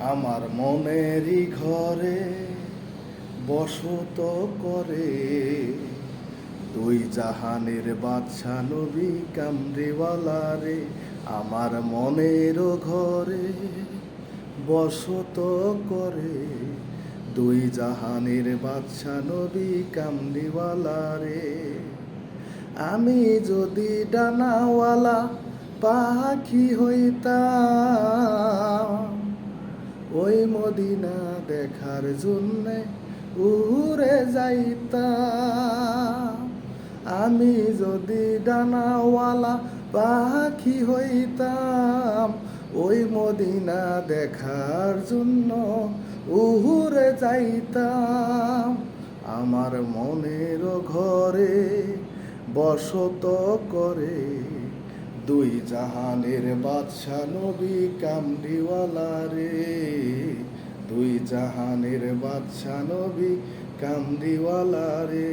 আমার মনেরই ঘরে বসত করে দুই জাহানের বাদশা নবী কামরিওয়ালা রে। আমার মনের ঘরে বসত করে দুই জাহানের বাদশা নবী কামরিওয়ালা রে। আমি যদি ডানাওয়ালা পাখি হইতাম ওই মদিনা দেখার জন্যে উড়ে যাইতাম। আমি যদি ডানাওয়ালা পাখি হইতাম ওই মদিনা দেখার জন্য উড়ে যাইতাম। আমার মনের ঘরে বসত করে দুই জাহানের বাদশা নবী কামলিওয়ালা রে। দুই জাহানের বাদশা নবী কামলিওয়ালা রে।